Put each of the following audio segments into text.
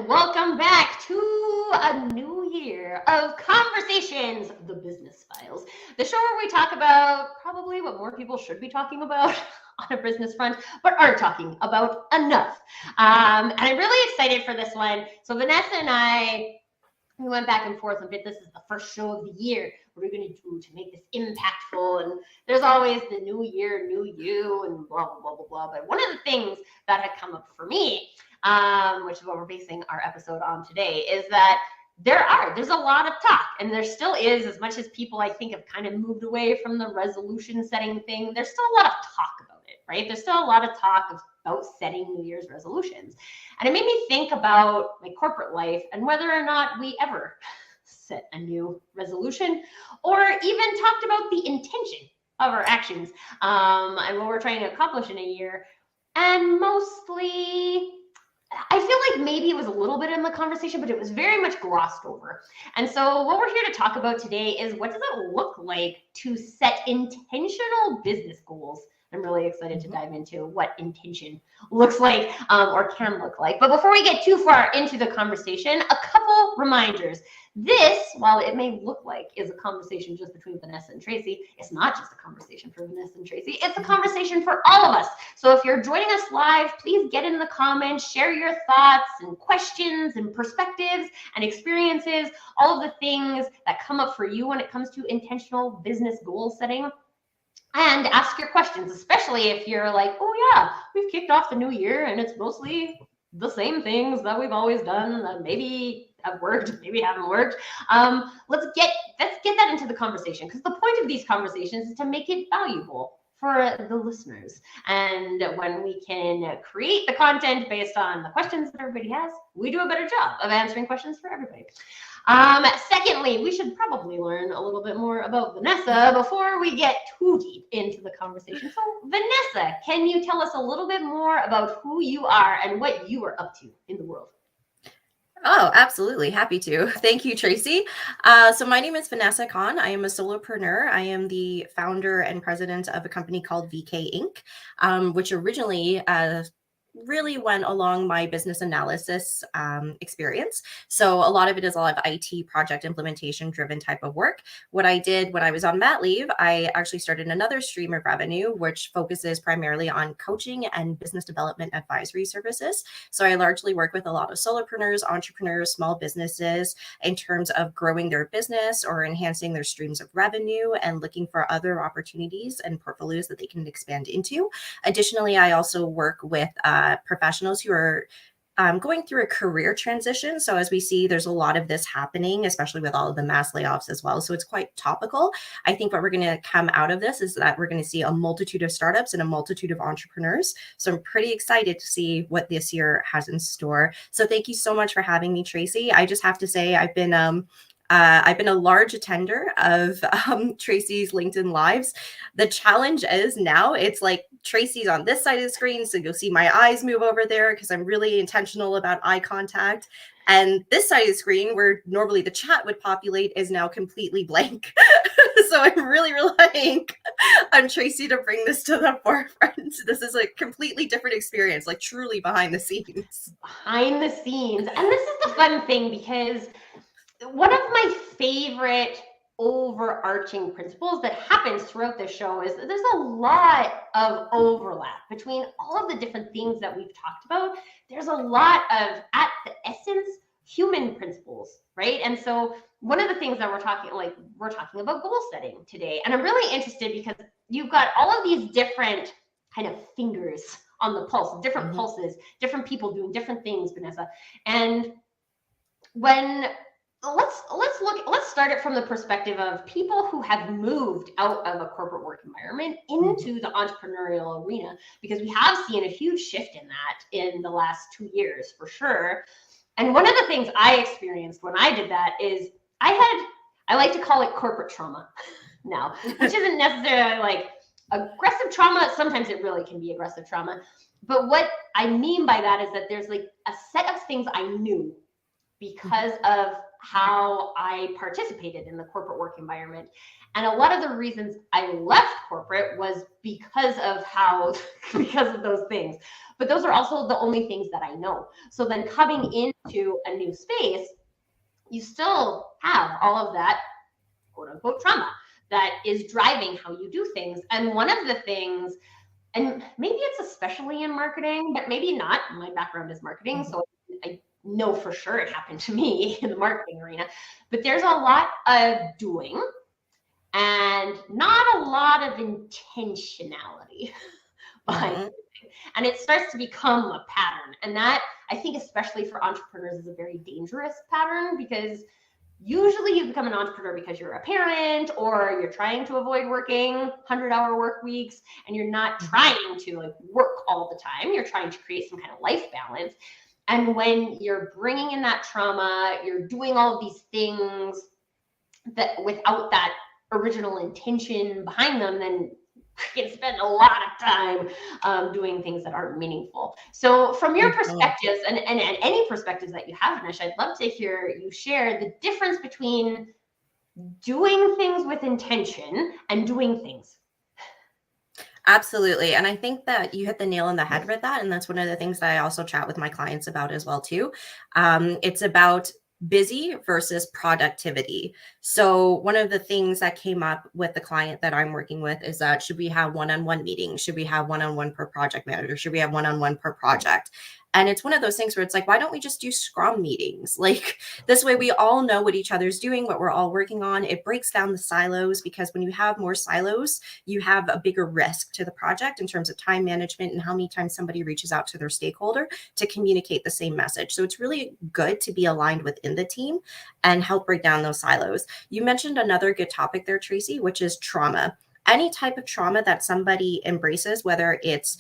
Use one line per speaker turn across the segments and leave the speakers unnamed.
Welcome back to a new year of Conversations, the Business Files, the show where we talk about probably what more people should be talking about on a business front, but aren't talking about enough. And I'm really excited for this one. So Vanessa and I, we went back and forth a bit. This is the first show of the year. What are we going to do to make this impactful? And there's always the new year, new you, and blah, blah, blah, blah, blah. But one of the things that had come up for me, which is what we're basing our episode on today, is that there's a lot of talk, and there still is, as much as people I think have kind of moved away from the resolution setting thing, there's still a lot of talk about it, right? There's still a lot of talk about setting New Year's resolutions. And it made me think about my corporate life and whether or not we ever set a new resolution or even talked about the intention of our actions and what we're trying to accomplish in a year. And mostly, I feel like maybe it was a little bit in the conversation, but it was very much glossed over. And so what we're here to talk about today is, what does it look like to set intentional business goals? I'm really excited to dive into what intention looks like or can look like. But before we get too far into the conversation, a couple reminders. This, while it may look like is a conversation just between Vanessa and Tracy, it's not just a conversation for Vanessa and Tracy. It's a conversation for all of us. So if you're joining us live, please get in the comments, share your thoughts and questions and perspectives and experiences, all of the things that come up for you when it comes to intentional business goal setting. And ask your questions, especially if you're like, oh yeah, we've kicked off the new year and it's mostly the same things that we've always done that maybe have worked, maybe haven't worked. Let's get that into the conversation, because the point of these conversations is to make it valuable for the listeners. And when we can create the content based on the questions that everybody has, we do a better job of answering questions for everybody. Secondly, we should probably learn a little bit more about Vanessa before we get too deep into the conversation. So Vanessa, can you tell us a little bit more about who you are and what you are up to in the world?
Oh, absolutely. Happy to. Thank you, Tracy. So my name is Vanessa Khan. I am a solopreneur. I am the founder and president of a company called VK Inc., which originally really went along my business analysis experience. So a lot of it is a lot of IT project implementation driven type of work. What I did when I was on mat leave, I actually started another stream of revenue, which focuses primarily on coaching and business development advisory services. So I largely work with a lot of solopreneurs, entrepreneurs, small businesses in terms of growing their business or enhancing their streams of revenue and looking for other opportunities and portfolios that they can expand into. Additionally, I also work with professionals who are going through a career transition. So as we see, there's a lot of this happening, especially with all of the mass layoffs as well. So it's quite topical. I think what we're going to come out of this is that we're going to see a multitude of startups and a multitude of entrepreneurs. So I'm pretty excited to see what this year has in store. So thank you so much for having me, Tracy. I just have to say I've been a large attender of Tracy's LinkedIn Lives. The challenge is now it's like Tracy's on this side of the screen, so you'll see my eyes move over there because I'm really intentional about eye contact. And this side of the screen, where normally the chat would populate, is now completely blank. So I'm really relying on Tracy to bring this to the forefront. This is a completely different experience, like truly behind the scenes.
Behind the scenes. And this is the fun thing, because one of my favorite overarching principles that happens throughout the show is that there's a lot of overlap between all of the different things that we've talked about. There's a lot of, at the essence, human principles, right? And so one of the things that we're talking about goal setting today. And I'm really interested because you've got all of these different kind of fingers on the pulse, different pulses, different people doing different things, Vanessa. And when let's start it from the perspective of people who have moved out of a corporate work environment into the entrepreneurial arena, because we have seen a huge shift in that in the last 2 years for sure. And one of the things I experienced when I did that is I like to call it corporate trauma now, which isn't necessarily like aggressive trauma. Sometimes it really can be aggressive trauma. But what I mean by that is that there's like a set of things I knew because of how I participated in the corporate work environment. And a lot of the reasons I left corporate was because of how, because of those things. But those are also the only things that I know. So then coming into a new space, you still have all of that quote unquote trauma that is driving how you do things. And one of the things, and maybe it's especially in marketing, but maybe not. My background is marketing, so I know for sure it happened to me in the marketing arena. But there's a lot of doing and not a lot of intentionality behind everything. And it starts to become a pattern. And that, I think, especially for entrepreneurs, is a very dangerous pattern, because usually you become an entrepreneur because you're a parent or you're trying to avoid working 100-hour work weeks, and you're not trying to like work all the time. You're trying to create some kind of life balance. And when you're bringing in that trauma, you're doing all of these things that without that original intention behind them, then you can spend a lot of time doing things that aren't meaningful. So from your perspectives, and any perspectives that you have, Vanessa, I'd love to hear you share the difference between doing things with intention and doing things.
Absolutely. And I think that you hit the nail on the head with that. And that's one of the things that I also chat with my clients about as well, too. It's about busy versus productivity. So one of the things that came up with the client that I'm working with is that, should we have one-on-one meetings? Should we have one-on-one per project manager? Should we have one-on-one per project? And it's one of those things where it's like, why don't we just do Scrum meetings? Like, this way we all know what each other's doing, what we're all working on. It breaks down the silos, because when you have more silos, you have a bigger risk to the project in terms of time management and how many times somebody reaches out to their stakeholder to communicate the same message. So it's really good to be aligned within the team and help break down those silos. You mentioned another good topic there, Tracy, which is trauma. Any type of trauma that somebody embraces, whether it's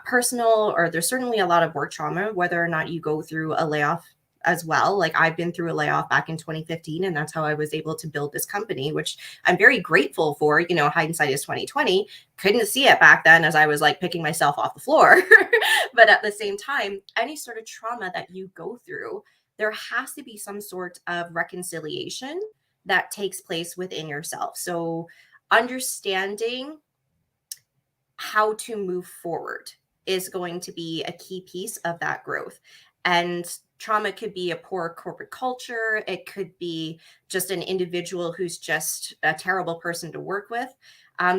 personal, or there's certainly a lot of work trauma, whether or not you go through a layoff as well. Like, I've been through a layoff back in 2015, and that's how I was able to build this company, which I'm very grateful for. You know, hindsight is 2020. Couldn't see it back then, as I was like picking myself off the floor. But at the same time, any sort of trauma that you go through, there has to be some sort of reconciliation that takes place within yourself. So understanding how to move forward is going to be a key piece of that growth. And trauma could be a poor corporate culture. It could be just an individual who's just a terrible person to work with.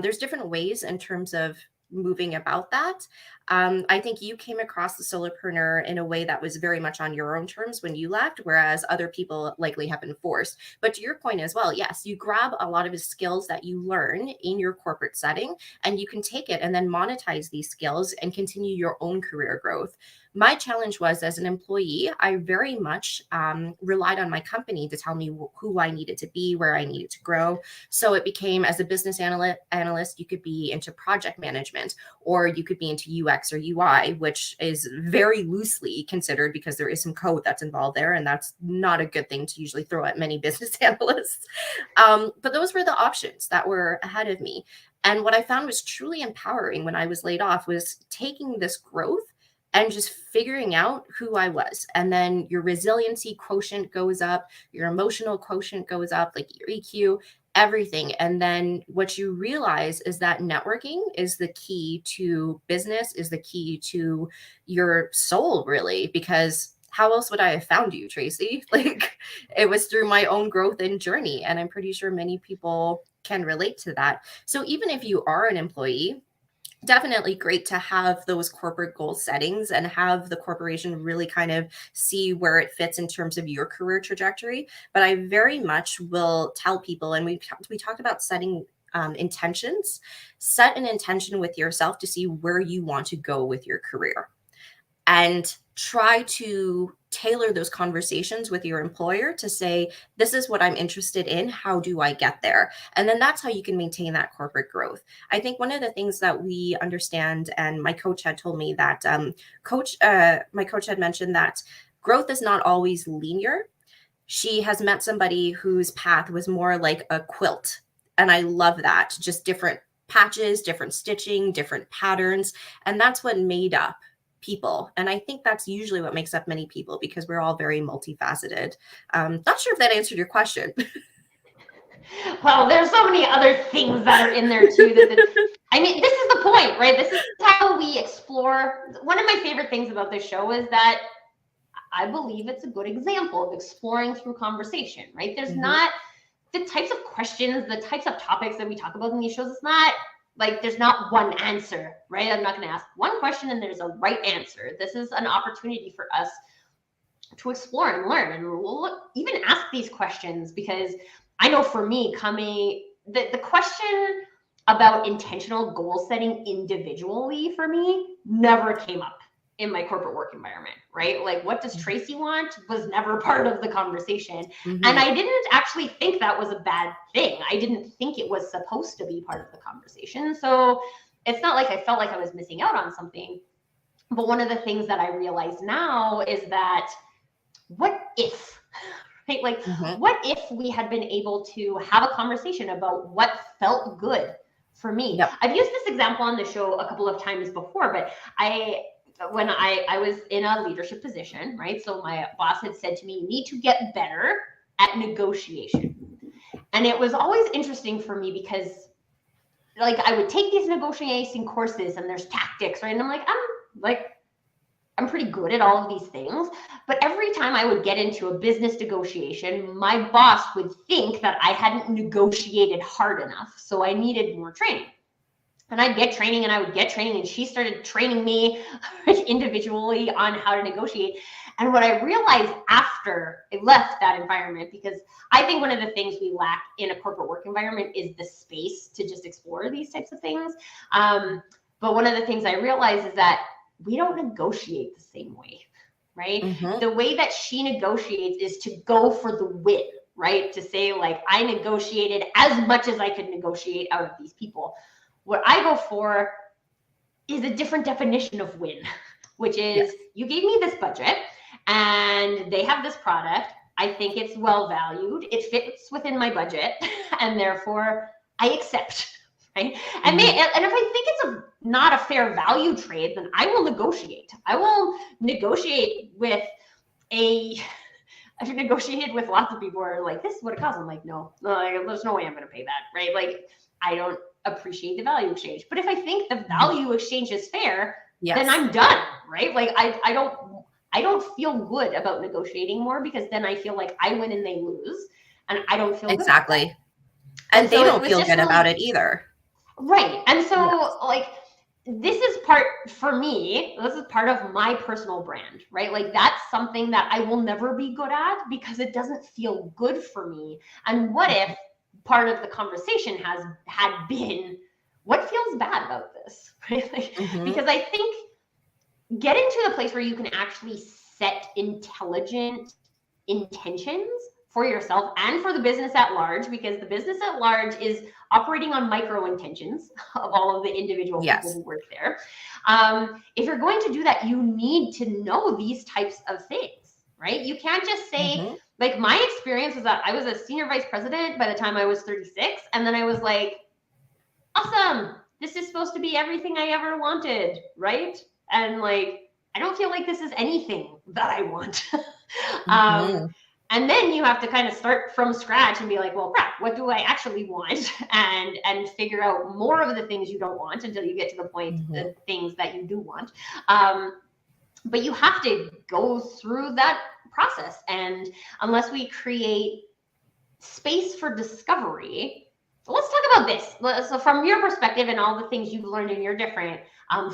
There's different ways in terms of moving about that. I think you came across the solopreneur in a way that was very much on your own terms when you left, whereas other people likely have been forced. But to your point as well, yes, you grab a lot of the skills that you learn in your corporate setting, and you can take it and then monetize these skills and continue your own career growth. My challenge was, as an employee, I very much relied on my company to tell me who I needed to be, where I needed to grow. So it became, as a business analyst, you could be into project management, or you could be into UX or UI, which is very loosely considered, because there is some code that's involved there, and that's not a good thing to usually throw at many business analysts. But those were the options that were ahead of me. And what I found was truly empowering when I was laid off was taking this growth and just figuring out who I was. And then your resiliency quotient goes up, your emotional quotient goes up, like your EQ, everything. And then what you realize is that networking is the key to business, is the key to your soul, really, because how else would I have found you, Tracy? Like, it was through my own growth and journey. And I'm pretty sure many people can relate to that. So even if you are an employee, definitely great to have those corporate goal settings and have the corporation really kind of see where it fits in terms of your career trajectory. But I very much will tell people, and we talked about setting intentions. Set an intention with yourself to see where you want to go with your career, and try to tailor those conversations with your employer to say, this is what I'm interested in. How do I get there? And then that's how you can maintain that corporate growth. I think one of the things that we understand, and my coach had told me that my coach had mentioned that growth is not always linear. She has met somebody whose path was more like a quilt. And I love that. Just different patches, different stitching, different patterns. And that's what made up people. And I think that's usually what makes up many people, because we're all very multifaceted. Not sure if that answered your question.
Well, there's so many other things that are in there too. I mean, this is the point, right? This is how we explore. One of my favorite things about this show is that I believe it's a good example of exploring through conversation, right? There's not the types of questions, the types of topics that we talk about in these shows. It's not like there's not one answer, right? I'm not going to ask one question and there's a right answer. This is an opportunity for us to explore and learn, and we'll even ask these questions, because I know for me, the question about intentional goal setting individually for me never came up in my corporate work environment, right? Like, what does Tracy want was never part of the conversation. And I didn't actually think that was a bad thing. I didn't think it was supposed to be part of the conversation. So it's not like I felt like I was missing out on something. But one of the things that I realize now is that, what if, right? Like, what if we had been able to have a conversation about what felt good for me?
Yep.
I've used this example on the show a couple of times before, but when I was in a leadership position, right? So my boss had said to me, you need to get better at negotiation. And it was always interesting for me, because like I would take these negotiation courses and there's tactics, right? And I'm pretty good at all of these things. But every time I would get into a business negotiation, my boss would think that I hadn't negotiated hard enough. So I needed more training. And I'd get training and I would get training, and she started training me individually on how to negotiate. And what I realized after I left that environment, because I think one of the things we lack in a corporate work environment is the space to just explore these types of things. But one of the things I realized is that we don't negotiate the same way, right? The way that she negotiates is to go for the win, right? To say, like, I negotiated as much as I could negotiate out of these people. What I go for is a different definition of win, which is, you gave me this budget and they have this product. I think it's well valued. It fits within my budget, and therefore I accept, right? And if I think it's not a fair value trade, then I will negotiate. I will negotiate with I've negotiated with lots of people who are like, this is what it costs. I'm like, no, there's no way I'm going to pay that, right? Like, I don't appreciate the value exchange. But if I think the value exchange is fair, then I'm done, right? Like, I don't feel good about negotiating more, because then I feel like I win and they lose, and I don't feel
exactly.
Good
and they don't feel good about it either.
Right. And so like, this is part of my personal brand, right? Like, that's something that I will never be good at, because it doesn't feel good for me. And what if part of the conversation had been, what feels bad about this, right? Like, because I think getting to the place where you can actually set intelligent intentions for yourself and for the business at large, because the business at large is operating on micro intentions of all of the individual people who work there. If you're going to do that, you need to know these types of things, right? You can't just say, like, my experience was that I was a senior vice president by the time I was 36. And then I was like, awesome, this is supposed to be everything I ever wanted, right? And like, I don't feel like this is anything that I want. And then you have to kind of start from scratch and be like, well, crap, what do I actually want? And figure out more of the things you don't want until you get to the point, the things that you do want. But you have to go through that process. And unless we create space for discovery, so let's talk about this. So from your perspective and all the things you've learned in your different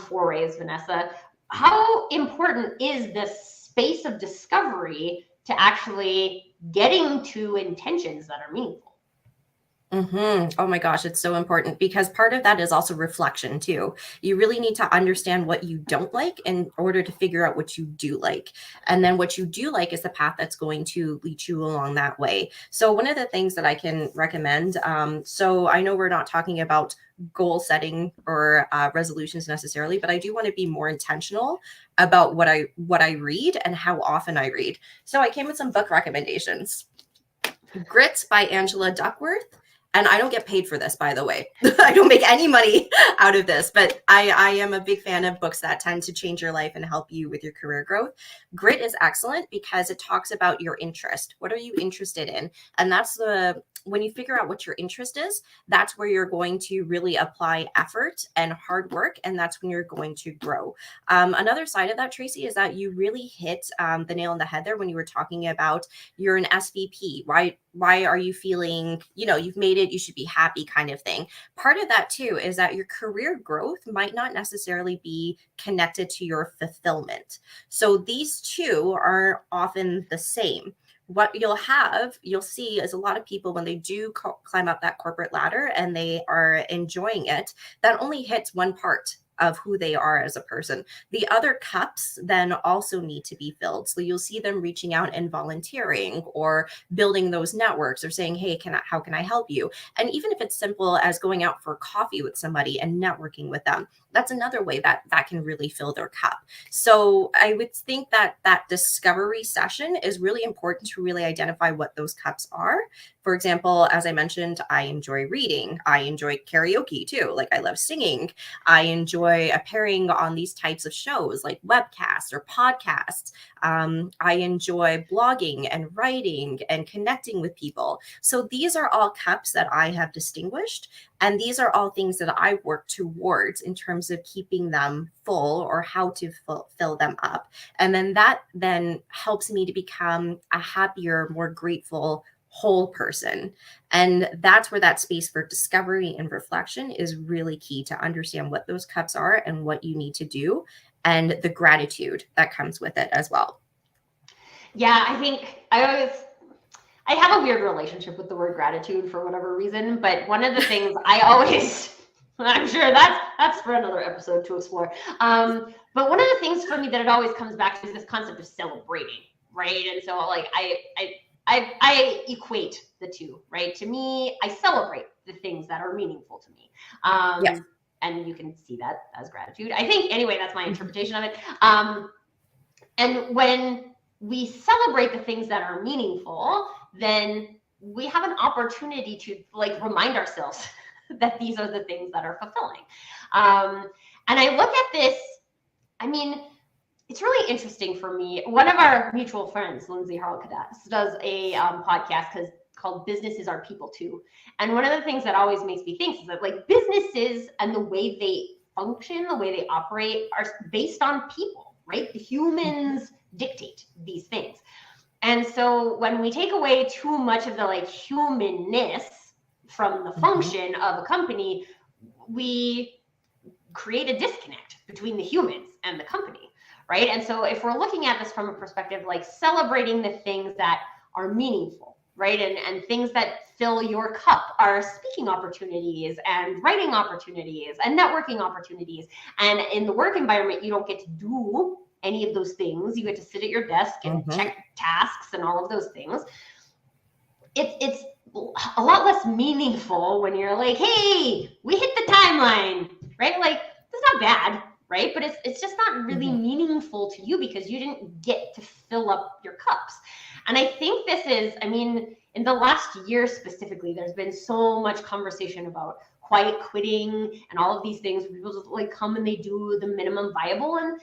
forays, Vanessa, how important is the space of discovery to actually getting to intentions that are meaningful?
Oh my gosh, it's so important because part of that is also reflection too. You really need to understand what you don't like in order to figure out what you do like. And then what you do like is the path that's going to lead you along that way. So, one of the things that I can recommend, so I know we're not talking about goal setting or resolutions necessarily, but I do want to be more intentional about what I read and how often I read. So, I came with some book recommendations. Grit by Angela Duckworth. And I don't get paid for this, by the way. I don't make any money out of this, but I am a big fan of books that tend to change your life and help you with your career growth. Grit is excellent because it talks about your interest. What are you interested in? And when you figure out what your interest is, that's where you're going to really apply effort and hard work. And that's when you're going to grow. Another side of that, Tracy, is that you really hit the nail on the head there when you were talking about you're an SVP, right? Why are you feeling, you've made it, you should be happy kind of thing. Part of that too is that your career growth might not necessarily be connected to your fulfillment. So these two are often the same. What you'll see is a lot of people when they do climb up that corporate ladder and they are enjoying it, that only hits one part of who they are as a person. The other cups then also need to be filled. So you'll see them reaching out and volunteering or building those networks or saying, hey, how can I help you? And even if it's simple as going out for coffee with somebody and networking with them, that's another way that can really fill their cup. So I would think that discovery session is really important to really identify what those cups are. For example, as I mentioned, I enjoy reading. I enjoy karaoke too. Like I love singing. I enjoy appearing on these types of shows like webcasts or podcasts. I enjoy blogging and writing and connecting with people. So these are all cups that I have distinguished. And these are all things that I work towards in terms of keeping them full or how to fill them up. And then that then helps me to become a happier, more grateful, whole person. And that's where that space for discovery and reflection is really key to understand what those cups are and what you need to do and the gratitude that comes with it as well.
Yeah, I think I have a weird relationship with the word gratitude for whatever reason, but one of the things I always, I'm sure that's for another episode to explore. But one of the things for me that it always comes back to is this concept of celebrating, right? And so like I equate the two, right? To me, I celebrate the things that are meaningful to me.
Yes.
And you can see that as gratitude. I think, anyway, that's my interpretation of it. And when we celebrate the things that are meaningful, then we have an opportunity to like remind ourselves that these are the things that are fulfilling. And I look at this, I mean, it's really interesting for me. One of our mutual friends, Lindsay Harlkadas, does a podcast called Businesses Are People Too. And one of the things that always makes me think is that like businesses and the way they function, the way they operate are based on people, right? The humans dictate these things. And so when we take away too much of the like humanness from the function of a company, we create a disconnect between the humans and the company, right? And so if we're looking at this from a perspective like celebrating the things that are meaningful, right? And things that fill your cup are speaking opportunities and writing opportunities and networking opportunities. And in the work environment, you don't get to do any of those things. You get to sit at your desk and check tasks and all of those things. It's a lot less meaningful when you're like, hey, we hit the timeline, right? Like, it's not bad, right? But it's just not really meaningful to you because you didn't get to fill up your cups. And I think this is, I mean, in the last year specifically, there's been so much conversation about quiet quitting and all of these things. People just like come and they do the minimum viable. And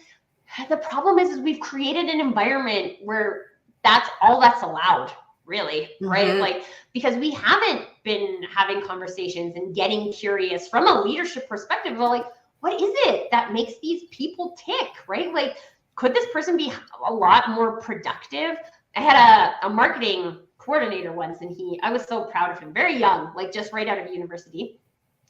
the problem is we've created an environment where that's all that's allowed, really, right? Like, because we haven't been having conversations and getting curious from a leadership perspective of like, what is it that makes these people tick, right? Like, could this person be a lot more productive? I had a marketing coordinator once, and I was so proud of him, very young, like just right out of university.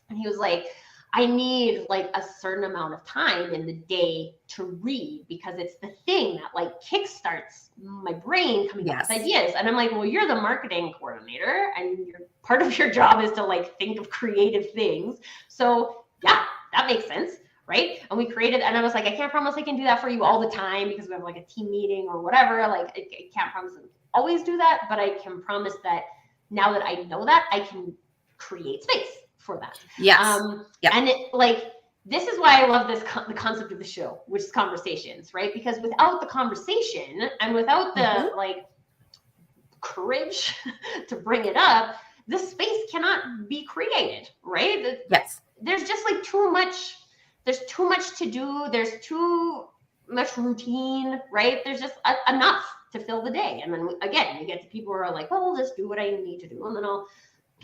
And he was like, I need like a certain amount of time in the day to read because it's the thing that like kickstarts my brain coming up with ideas. And I'm like, well, you're the marketing coordinator and you're part of your job is to like think of creative things. So yeah, that makes sense, right? And we created, and I was like, I can't promise I can do that for you all the time because we have like a team meeting or whatever. Like I can't promise I always do that, but I can promise that now that I know that, I can create space for that.
Yes.
And it, like, this is why I love this the concept of the show, which is conversations, right? Because without the conversation and without the like courage to bring it up, the space cannot be created, right?
Yes.
There's just like too much. There's too much to do. There's too much routine, right? There's just enough to fill the day. And then again, you get the people who are like, well, I'll just do what I need to do, and then I'll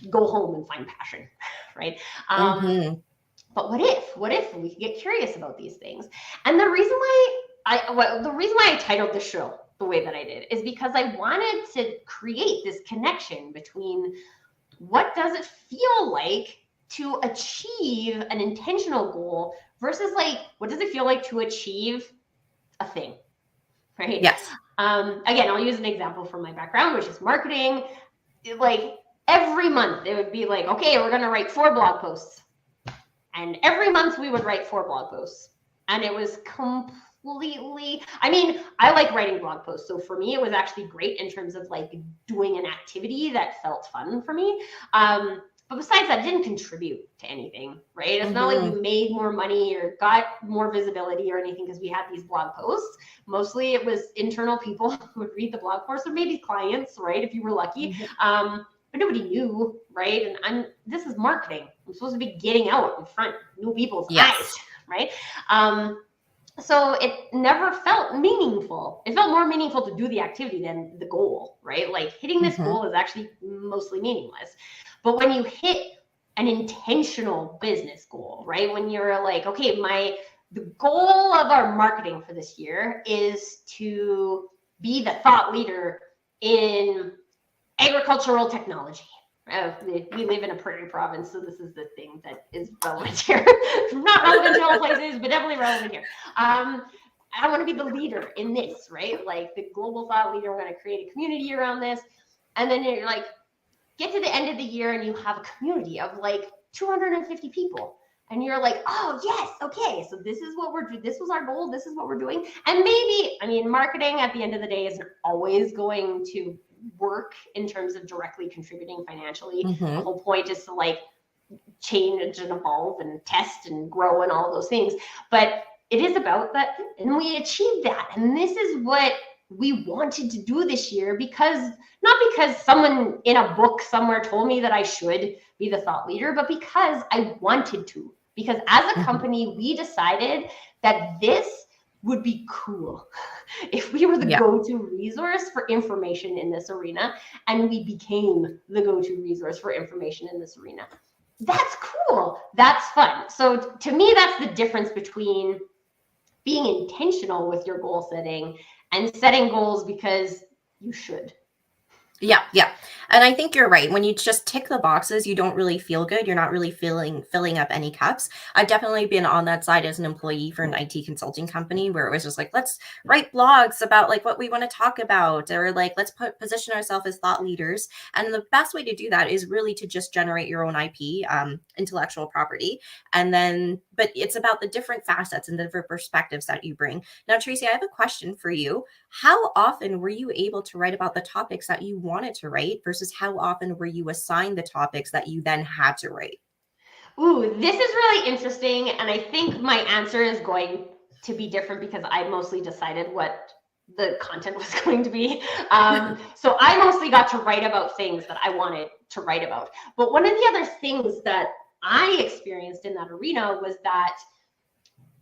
go home and find passion, right? But what if we could get curious about these things? And the reason why I titled the show the way that I did is because I wanted to create this connection between what does it feel like to achieve an intentional goal versus like what does it feel like to achieve a thing, right?
Yes.
Again, I'll use an example from my background, which is marketing. Like every month it would be like, okay, we're going to write 4 blog posts. And every month we would write 4 blog posts. And it was completely, I mean, I like writing blog posts. So for me, it was actually great in terms of like doing an activity that felt fun for me. But besides that, it didn't contribute to anything, right? It's not like we made more money or got more visibility or anything because we had these blog posts. Mostly it was internal people who would read the blog posts, or maybe clients, right? If you were lucky. But nobody knew, right? And this is marketing. I'm supposed to be getting out in front, new people's eyes, right? So it never felt meaningful. It felt more meaningful to do the activity than the goal, right? Like hitting this goal is actually mostly meaningless. But when you hit an intentional business goal, right? When you're like, okay, the goal of our marketing for this year is to be the thought leader in agricultural technology. We live in a prairie province, so this is the thing that is relevant here. Not relevant to all places, but definitely relevant here. I want to be the leader in this, right? Like the global thought leader. We're going to create a community around this. And then you're like, get to the end of the year and you have a community of like 250 people. And you're like, oh, yes, okay, so this is what this was our goal, this is what we're doing. And maybe, I mean, marketing at the end of the day isn't always going to work in terms of directly contributing financially. The whole point is to like change and evolve and test and grow and all those things. But it is about that. And we achieved that. And this is what we wanted to do this year not because someone in a book somewhere told me that I should be the thought leader, but because I wanted to. Because as a company, we decided that this would be cool if we were the go-to resource for information in this arena, and we became the go-to resource for information in this arena. That's cool. That's fun. So to me, that's the difference between being intentional with your goal setting and setting goals because you should.
Yeah. And I think you're right. When you just tick the boxes, you don't really feel good. You're not really filling up any cups. I've definitely been on that side as an employee for an IT consulting company where it was just like, let's write blogs about like what we want to talk about, or like, let's position ourselves as thought leaders. And the best way to do that is really to just generate your own IP, intellectual property. And then, but it's about the different facets and the different perspectives that you bring. Now, Tracy, I have a question for you. How often were you able to write about the topics that you wanted to write versus how often were you assigned the topics that you then had to write?
Ooh, this is really interesting. And I think my answer is going to be different because I mostly decided what the content was going to be. So I mostly got to write about things that I wanted to write about. But one of the other things that I experienced in that arena was that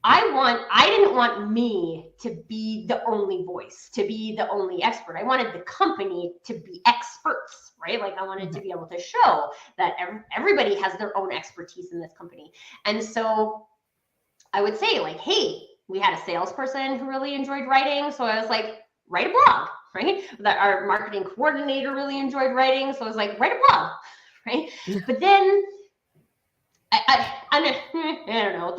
I didn't want me to be the only voice, to be the only expert. I wanted the company to be experts, right? Like I wanted to be able to show that everybody has their own expertise in this company. And so I would say like, hey, we had a salesperson who really enjoyed writing. So I was like, write a blog, right? That our marketing coordinator really enjoyed writing. So I was like, write a blog, right? But then I don't know.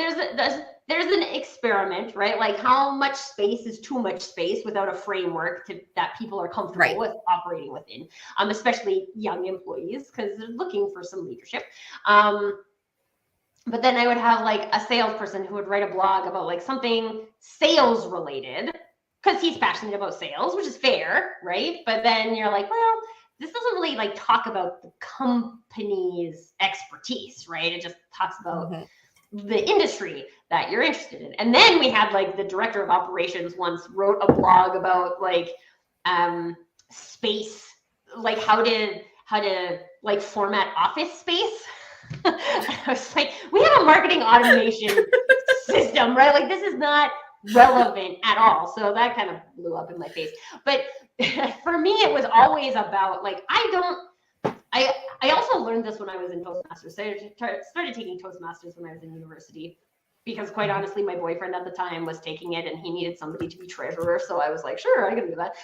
there's an experiment, right? Like how much space is too much space without a framework that people are comfortable with operating within, especially young employees, because they're looking for some leadership. But then I would have like a salesperson who would write a blog about like something sales related, because he's passionate about sales, which is fair, right? But then you're like, well, this doesn't really like talk about the company's expertise, right? It just talks about the industry that you're interested in. And then we had like the director of operations once wrote a blog about like space, like how to like format office space. I was like, we have a marketing automation system, right? Like this is not relevant at all. So that kind of blew up in my face. But for me, it was always about like, I also learned this when I was in Toastmasters. So I started taking Toastmasters when I was in university, because quite honestly, my boyfriend at the time was taking it and he needed somebody to be treasurer. So I was like, sure, I can do that.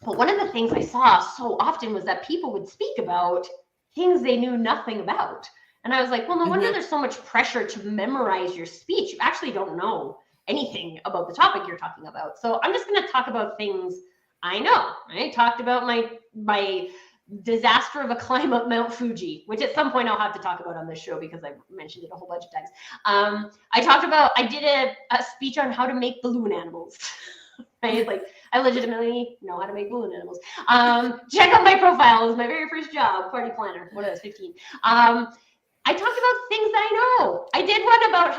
But one of the things I saw so often was that people would speak about things they knew nothing about. And I was like, well, no wonder there's so much pressure to memorize your speech. You actually don't know anything about the topic you're talking about. So I'm just going to talk about things I know. I talked about my disaster of a climb up Mount Fuji, which at some point I'll have to talk about on this show because I mentioned it a whole bunch of times. I did a speech on how to make balloon animals. Right? Like I legitimately know how to make balloon animals. Check out my profile. It was my very first job, party planner, when I was 15. I talked about things that I know. I did one about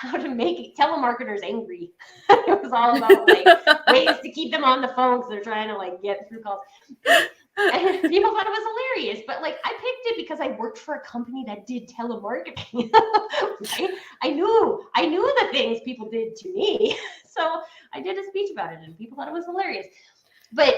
how to make telemarketers angry. It was all about like ways to keep them on the phone because they're trying to like get through calls. And people thought it was hilarious, but like I picked it because I worked for a company that did telemarketing. Right? I knew the things people did to me, so I did a speech about it, and people thought it was hilarious. But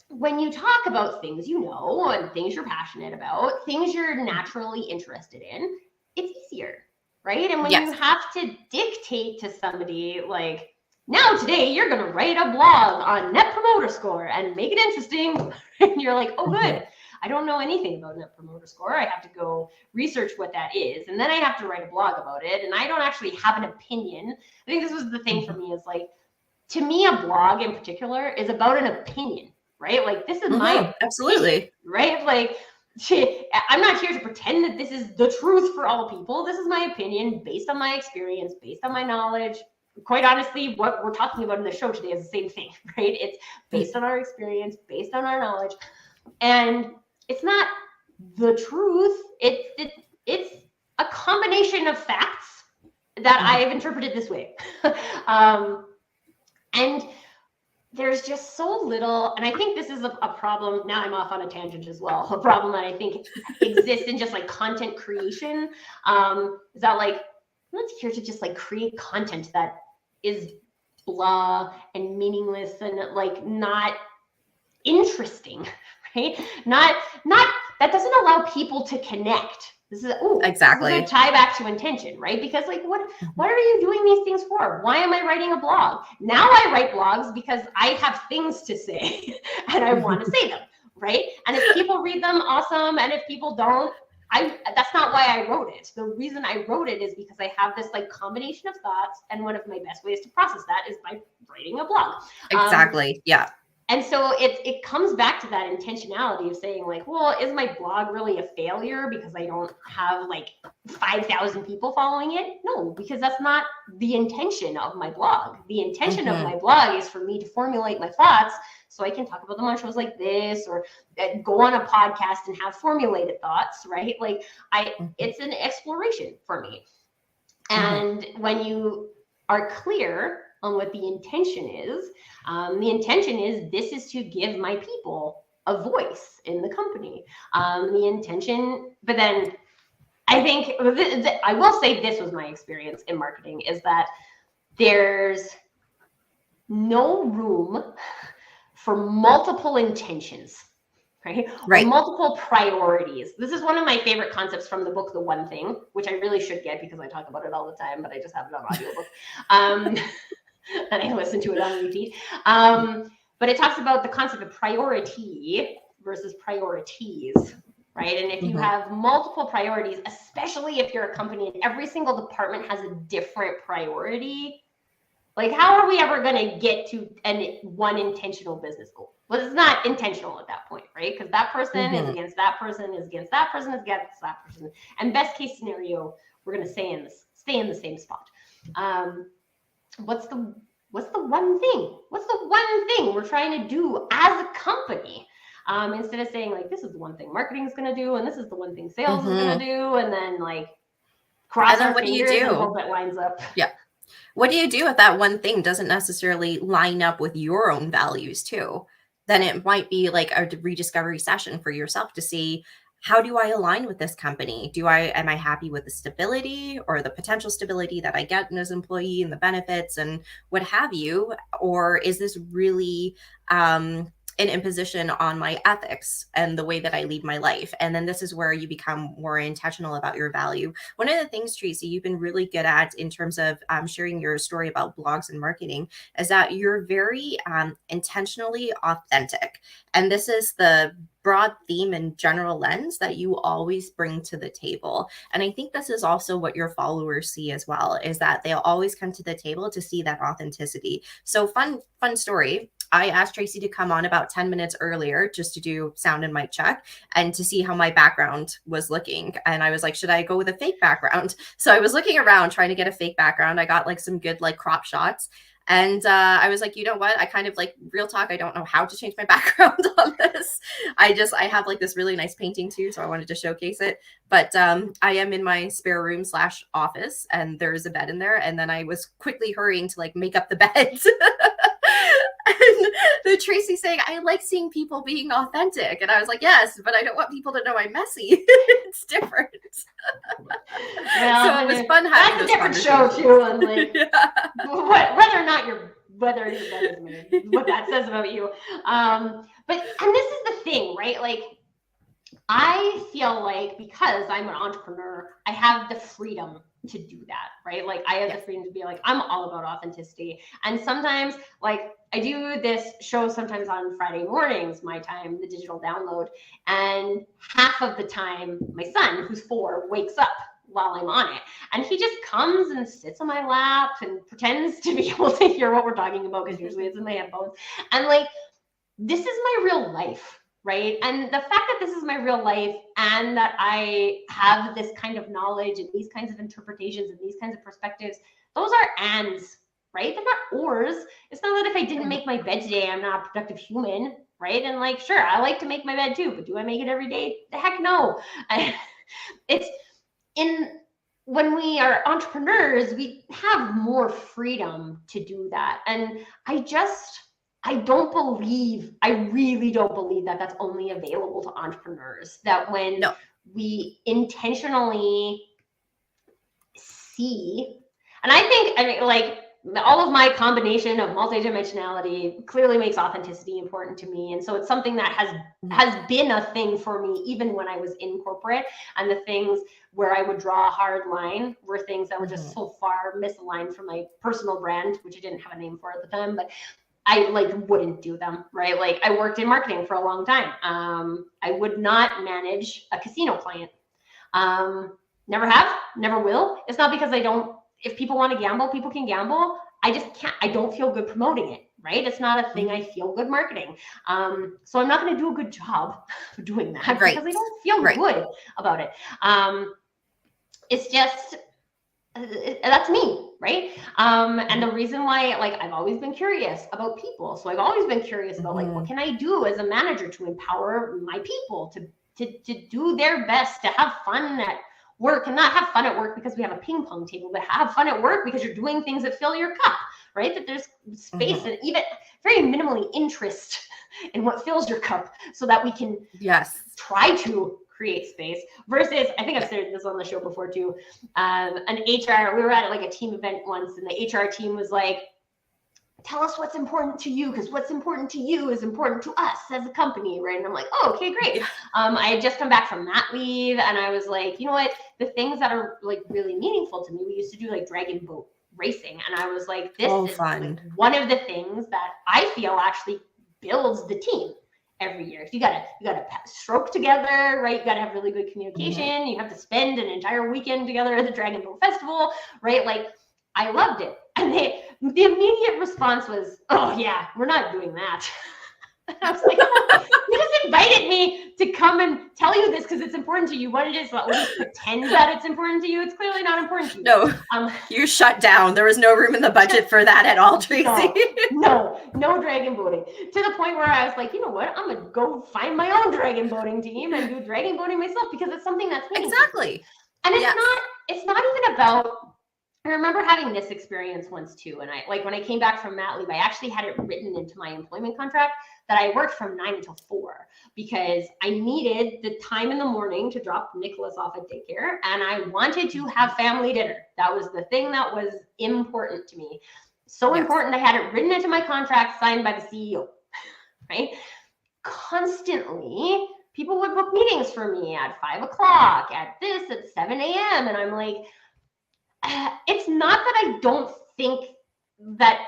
when you talk about things you know and things you're passionate about, things you're naturally interested in, it's easier, right? And when you have to dictate to somebody like, now today you're going to write a blog on Net Promoter Score and make it interesting, and you're like, oh good, I don't know anything about Net Promoter Score. I have to go research what that is, and then I have to write a blog about it, and I don't actually have an opinion. I think this was the thing for me, is like, to me, a blog in particular is about an opinion. Right? Like this is my
absolutely
opinion, right? Like I'm not here to pretend that this is the truth for all people. This is my opinion based on my experience, based on my knowledge. Quite honestly, what we're talking about in the show today is the same thing, right? It's based on our experience, based on our knowledge. And it's not the truth. It's a combination of facts that I've interpreted this way. And there's just so little, and I think this is a problem. Now I'm off on a tangent as well. A problem that I think exists in just like content creation is that like, I'm not here to just like create content that is blah and meaningless and like not interesting, right? Not that doesn't allow people to connect. This is
exactly.
This is a tie back to intention, right? Because like, what are you doing these things for? Why am I writing a blog? Now I write blogs because I have things to say and I want to say them, right? And if people read them, awesome. And if people don't, that's not why I wrote it. The reason I wrote it is because I have this like combination of thoughts, and one of my best ways to process that is by writing a blog.
Exactly. Yeah.
And so it comes back to that intentionality of saying like, well, is my blog really a failure because I don't have like 5,000 people following it? No, because that's not the intention of my blog. The intention of my blog is for me to formulate my thoughts so I can talk about them on shows like this, or go on a podcast and have formulated thoughts, right? Like it's an exploration for me. And when you are clear on what the intention is, this is to give my people a voice in the company. The intention, but then I think I will say this was my experience in marketing, is that there's no room for multiple intentions. Right? Or multiple priorities. This is one of my favorite concepts from the book, The One Thing, which I really should get because I talk about it all the time, but I just have it on audiobook. And I listen to it on repeat. But it talks about the concept of priority versus priorities. right? And if you have multiple priorities, especially if you're a company and every single department has a different priority, like how are we ever going to get to one intentional business goal? Well, it's not intentional at that point, right? Because that person is against that person, is against that person, is against that person. And best case scenario, we're going to stay in the same spot. What's the one thing? What's the one thing we're trying to do as a company? Instead of saying like, this is the one thing marketing is going to do, and this is the one thing sales is going to do, and then like cross our fingers and hope it lines up.
Yeah. What do you do if that one thing doesn't necessarily line up with your own values too? Then it might be like a rediscovery session for yourself to see, how do I align with this company? Am I happy with the stability or the potential stability that I get as an employee and the benefits and what have you? Or is this really an imposition on my ethics and the way that I lead my life? And then this is where you become more intentional about your value. One of the things, Tracy, you've been really good at in terms of sharing your story about blogs and marketing is that you're very intentionally authentic. And this is the broad theme and general lens that you always bring to the table. And I think this is also what your followers see as well, is that they'll always come to the table to see that authenticity. So fun story. I asked Tracy to come on about 10 minutes earlier just to do sound and mic check and to see how my background was looking. And I was like, should I go with a fake background? So I was looking around trying to get a fake background. I got like some good like crop shots. And I was like, you know what? I kind of like, real talk, I don't know how to change my background on this. I have like this really nice painting too, so I wanted to showcase it. But I am in my spare room / office, and there's a bed in there. And then I was quickly hurrying to like make up the bed. And the Tracy saying, I like seeing people being authentic. And I was like, yes, but I don't want people to know I'm messy. It's different.
Well,
so it was fun having
that's a different show too. And like, whether or not you're bed is made, what that says about you. But and this is the thing, right? Like, I feel like because I'm an entrepreneur, I have the freedom to do that, right? Like I have the freedom to be like, I'm all about authenticity. And sometimes like I do this show sometimes on Friday mornings, my time, the digital download. And half of the time, my son, who's 4, wakes up while I'm on it. And he just comes and sits on my lap and pretends to be able to hear what we're talking about, because usually it's in my headphones. And like, this is my real life. Right. And the fact that this is my real life and that I have this kind of knowledge and these kinds of interpretations and these kinds of perspectives, those are ands, right? They're not ors. It's not that if I didn't make my bed today, I'm not a productive human, right? And like, sure, I like to make my bed too, but do I make it every day? The heck no. When we are entrepreneurs, we have more freedom to do that. And I really don't believe that that's only available to entrepreneurs. That when we intentionally see, and I mean, like all of my combination of multidimensionality clearly makes authenticity important to me. And so it's something that has been a thing for me, even when I was in corporate. And the things where I would draw a hard line were things that were just so far misaligned from my personal brand, which I didn't have a name for at the time, but I like wouldn't do them, right? Like I worked in marketing for a long time. I would not manage a casino client. Never have, never will. It's not because if people want to gamble, people can gamble. I just can't, I don't feel good promoting it, right? It's not a thing I feel good marketing. So I'm not going to do a good job of doing that because I don't feel good about it. It's just, that's me, right? And the reason why, like, I've always been curious about people. So I've always been curious about like, what can I do as a manager to empower my people to do their best, to have fun at work, and not have fun at work because we have a ping pong table, but have fun at work because you're doing things that fill your cup, right? That there's space and even very minimally interest in what fills your cup so that we can try to create space versus, I think I've said this on the show before too, an HR, we were at like a team event once and the HR team was like, tell us what's important to you, because what's important to you is important to us as a company, right? And I'm like, oh, okay, great. I had just come back from mat leave and I was like, you know what, the things that are like really meaningful to me, we used to do like dragon boat racing. And I was like, this is like one of the things that I feel actually builds the team. every year. You gotta stroke together, right? You gotta have really good communication.
Mhm.
You have to spend an entire weekend together at the Dragon Boat Festival, right? Like, I loved it. And the immediate response was, "Oh yeah, we're not doing that." And I was like, "You just invited me to come and tell you this because it's important to you. What it is, we'll just pretend that it's important to you. It's clearly not important to you."
No, you shut down. There was no room in the budget for that at all, Tracy.
No dragon boating. To the point where I was like, you know what? I'm gonna go find my own dragon boating team and do dragon boating myself because it's something that's meaningful.
Exactly.
And
Yes.
it's not even about. I remember having this experience once too, and when I came back from mat leave, I actually had it written into my employment contract that I worked from 9 until 4 because I needed the time in the morning to drop Nicholas off at daycare, and I wanted to have family dinner. That was the thing that was important to me. So
Yes.
important, I had it written into my contract, signed by the CEO, right? Constantly, people would book meetings for me at 5 o'clock, at 7 a.m., and I'm like, it's not that I don't think that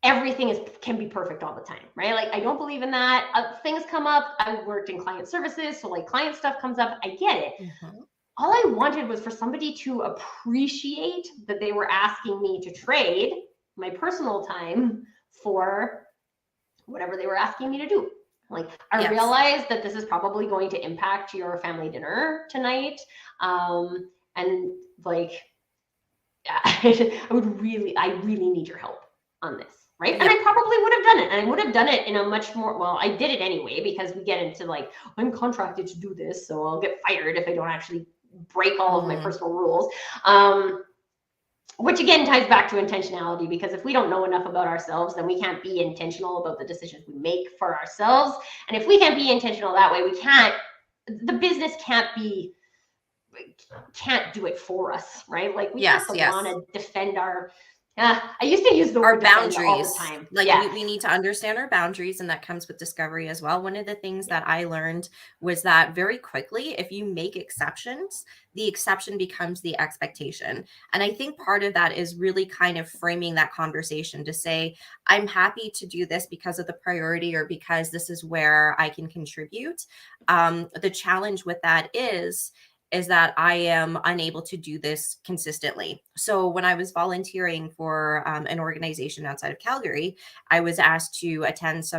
everything can be perfect all the time, right? Like, I don't believe in that. Things come up. I worked in client services, so like client stuff comes up. I get it.
Mm-hmm.
All I wanted was for somebody to appreciate that they were asking me to trade my personal time for whatever they were asking me to do. Like, I realized that this is probably going to impact your family dinner tonight. And like, I really need your help on this. Right. And I probably would have done it. And I would have done it in a much more, well, I did it anyway, because we get into like, I'm contracted to do this, so I'll get fired if I don't actually break all of my personal rules. Which again ties back to intentionality, because if we don't know enough about ourselves, then we can't be intentional about the decisions we make for ourselves. And if we can't be intentional that way, the business can't do it for us, right? Like, we have to want to defend our, I used to use the word
boundaries
all the time.
Like, we need to understand our boundaries, and that comes with discovery as well. One of the things that I learned was that very quickly, if you make exceptions, the exception becomes the expectation. And I think part of that is really kind of framing that conversation to say, I'm happy to do this because of the priority, or because this is where I can contribute. The challenge with that is that I am unable to do this consistently. So when I was volunteering for an organization outside of Calgary, I was asked to attend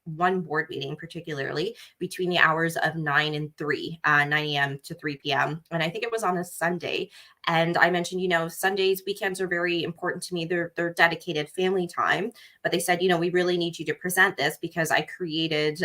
one board meeting, particularly between the hours of 9 and 3, 9 a.m. to 3 p.m. And I think it was on a Sunday. And I mentioned, Sundays, weekends are very important to me. They're dedicated family time. But they said, we really need you to present this, because I created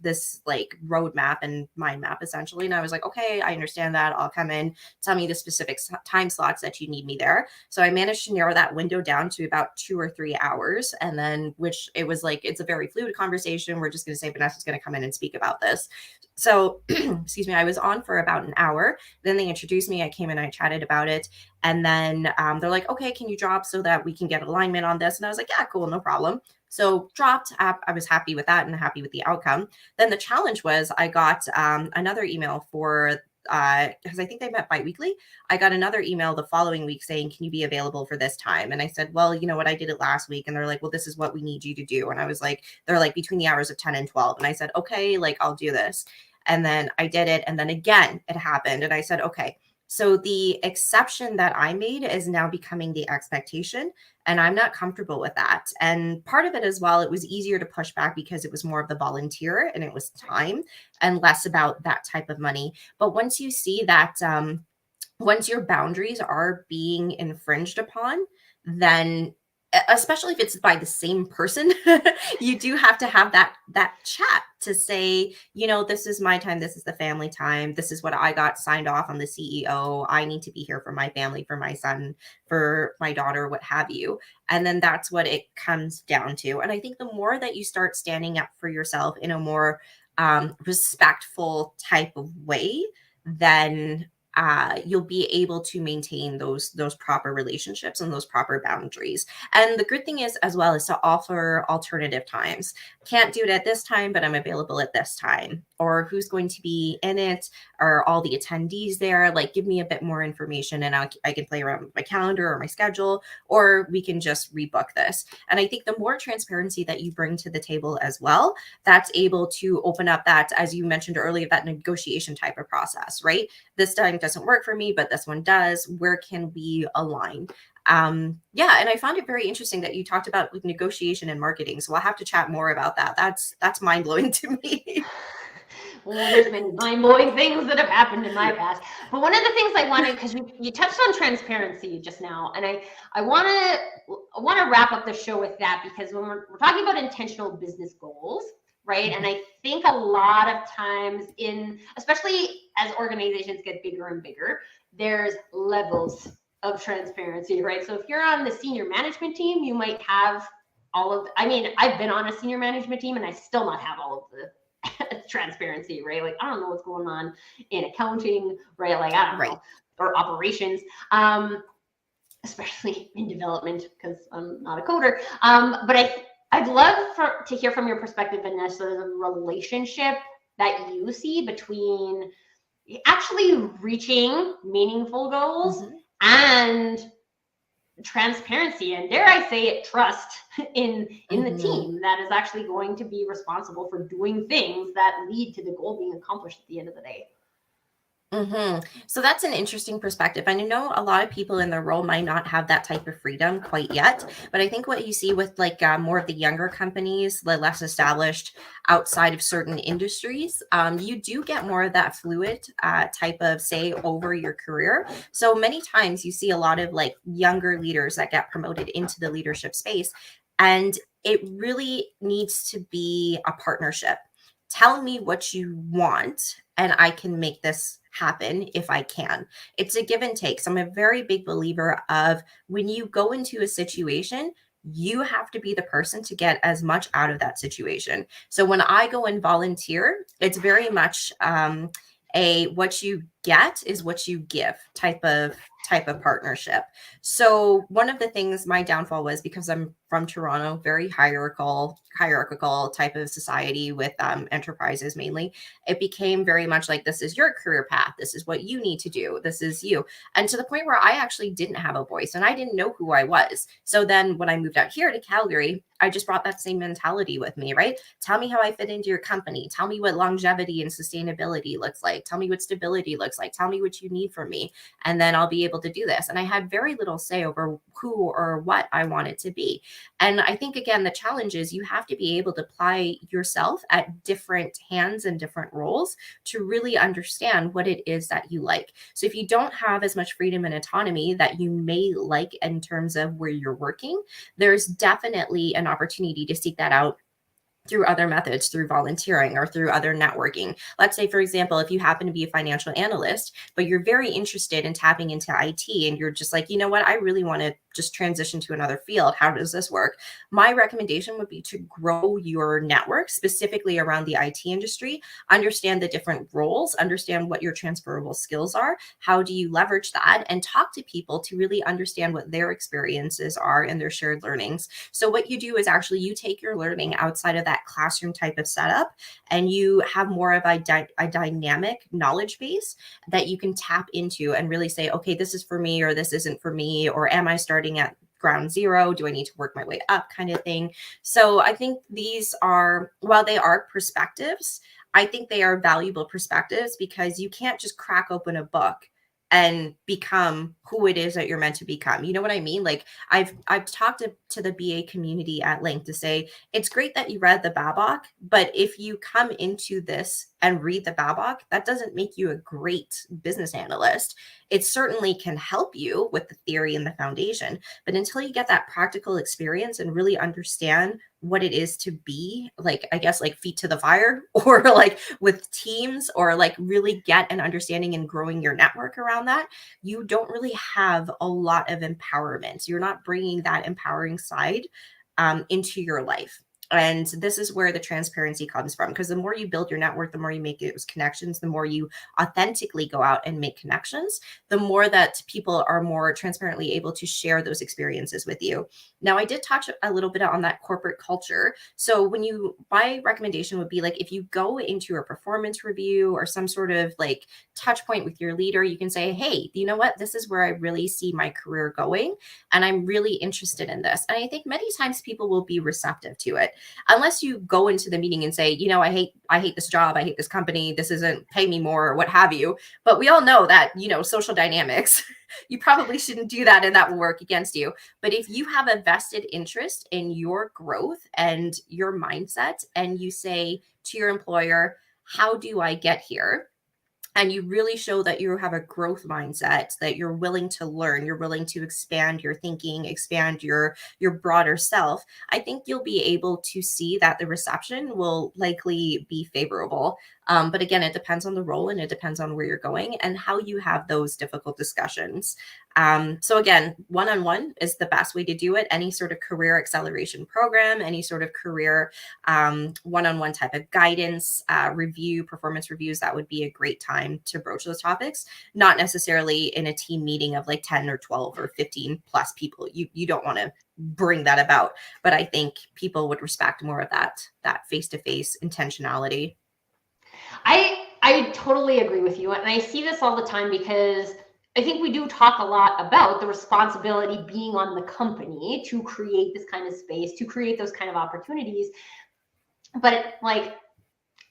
this like roadmap and mind map essentially. And I was like, okay, I understand that. I'll come in, tell me the specific time slots that you need me there. So I managed to narrow that window down to about 2 or 3 hours. And then, which it was like, it's a very fluid conversation. We're just going to say Vanessa's going to come in and speak about this. So, excuse me, I was on for about an hour. Then they introduced me. I came in, I chatted about it. And then they're like, okay, can you drop so that we can get alignment on this? And I was like, yeah, cool, no problem. So dropped. I was happy with that and happy with the outcome. Then the challenge was I got another email for, because I think they met biweekly. I got another email the following week saying, can you be available for this time? And I said, well, you know what, I did it last week. And they're like, well, this is what we need you to do. And I was like, they're like, between the hours of 10 and 12. And I said, okay, like, I'll do this. And then I did it. And then again, it happened. And I said, okay, so the exception that I made is now becoming the expectation. And I'm not comfortable with that. And part of it as well, it was easier to push back because it was more of the volunteer and it was time and less about that type of money. But once you see that, once your boundaries are being infringed upon, then especially if it's by the same person, you do have to have that chat to say, this is my time, this is the family time, this is what I got signed off on the CEO. I need to be here for my family, for my son, for my daughter, what have you. And then that's what it comes down to. And I think the more that you start standing up for yourself in a more respectful type of way, then you'll be able to maintain those proper relationships and those proper boundaries. And the good thing is as well is to offer alternative times. Can't do it at this time, but I'm available at this time. Or who's going to be in it? Are all the attendees there? Like, give me a bit more information, and I can play around with my calendar or my schedule, or we can just rebook this. And I think the more transparency that you bring to the table as well, that's able to open up that, as you mentioned earlier, that negotiation type of process, right? This time doesn't work for me, but this one does. Where can we align? Yeah, and I found it very interesting that you talked about like negotiation and marketing. So I'll have to chat more about that. That's mind blowing to me.
Well, there's been mind-blowing things that have happened in my past. But one of the things I wanted, because you touched on transparency just now, and I want to wrap up the show with that, because when we're talking about intentional business goals, right? And I think a lot of times especially as organizations get bigger and bigger, there's levels of transparency, right? So if you're on the senior management team, you might have I've been on a senior management team and I still not have all of the transparency, right? Like, I don't know what's going on in accounting, right? Like, I don't know, or operations, especially in development, because I'm not a coder. But I'd love to hear from your perspective, Vanessa, the relationship that you see between actually reaching meaningful goals and transparency, and dare I say it, trust in the team that is actually going to be responsible for doing things that lead to the goal being accomplished at the end of the day.
So that's an interesting perspective. And I know a lot of people in their role might not have that type of freedom quite yet. But I think what you see with like more of the younger companies, the less established outside of certain industries, you do get more of that fluid type of say over your career. So many times you see a lot of like younger leaders that get promoted into the leadership space. And it really needs to be a partnership. Tell me what you want, and I can make this happen if I can. It's a give and take. So I'm a very big believer of when you go into a situation, you have to be the person to get as much out of that situation. So when I go and volunteer, it's very much a what you get is what you give type of partnership. So one of the things my downfall was because I'm from Toronto, very hierarchical type of society with enterprises mainly. It became very much like, this is your career path. This is what you need to do. This is you. And to the point where I actually didn't have a voice and I didn't know who I was. So then when I moved out here to Calgary, I just brought that same mentality with me, right? Tell me how I fit into your company. Tell me what longevity and sustainability looks like. Tell me what stability looks like. Tell me what you need from me. And then I'll be able to do this. And I had very little say over who or what I wanted to be. And I think, again, the challenge is you have to be able to apply yourself at different hands and different roles to really understand what it is that you like. So if you don't have as much freedom and autonomy that you may like in terms of where you're working, there's definitely an opportunity to seek that out through other methods, through volunteering or through other networking. Let's say, for example, if you happen to be a financial analyst, but you're very interested in tapping into IT and you're just like, you know what, I really want to just transition to another field. How does this work? My recommendation would be to grow your network specifically around the IT industry, understand the different roles, understand what your transferable skills are, how do you leverage that, and talk to people to really understand what their experiences are and their shared learnings. So what you do is actually you take your learning outside of that classroom type of setup and you have more of a dynamic knowledge base that you can tap into and really say, okay, this is for me or this isn't for me, or am I starting at ground zero? Do I need to work my way up, kind of thing? So I think these are, while they are perspectives, I think they are valuable perspectives because you can't just crack open a book and become who it is that you're meant to become. You know what I mean? Like I've talked to the BA community at length to say, it's great that you read the Babok, but if you come into this and read the Babok, that doesn't make you a great business analyst. It certainly can help you with the theory and the foundation, but until you get that practical experience and really understand what it is to be like, I guess, like feet to the fire or like with teams or like really get an understanding and growing your network around that, you don't really have a lot of empowerment. You're not bringing that empowering side into your life. And this is where the transparency comes from, because the more you build your network, the more you make those connections, the more you authentically go out and make connections, the more that people are more transparently able to share those experiences with you. Now, I did touch a little bit on that corporate culture. So my recommendation would be like, if you go into a performance review or some sort of like touch point with your leader, you can say, hey, you know what? This is where I really see my career going, and I'm really interested in this. And I think many times people will be receptive to it, unless you go into the meeting and say, you know, I hate this job, I hate this company, this isn't pay me more, or what have you. But we all know that, you know, social dynamics, you probably shouldn't do that, and that will work against you. But if you have a vested interest in your growth and your mindset, and you say to your employer, how do I get here? And you really show that you have a growth mindset, that you're willing to learn, you're willing to expand your thinking, expand your broader self, I think you'll be able to see that the reception will likely be favorable. But again, it depends on the role, and it depends on where you're going and how you have those difficult discussions. So again, one-on-one is the best way to do it. Any sort of career acceleration program, any sort of career one-on-one type of guidance, review, performance reviews, that would be a great time to broach those topics. Not necessarily in a team meeting of like 10 or 12 or 15 plus people. You don't want to bring that about, but I think people would respect more of that face-to-face intentionality.
I totally agree with you, and I see this all the time, because I think we do talk a lot about the responsibility being on the company to create this kind of space, to create those kind of opportunities. But like,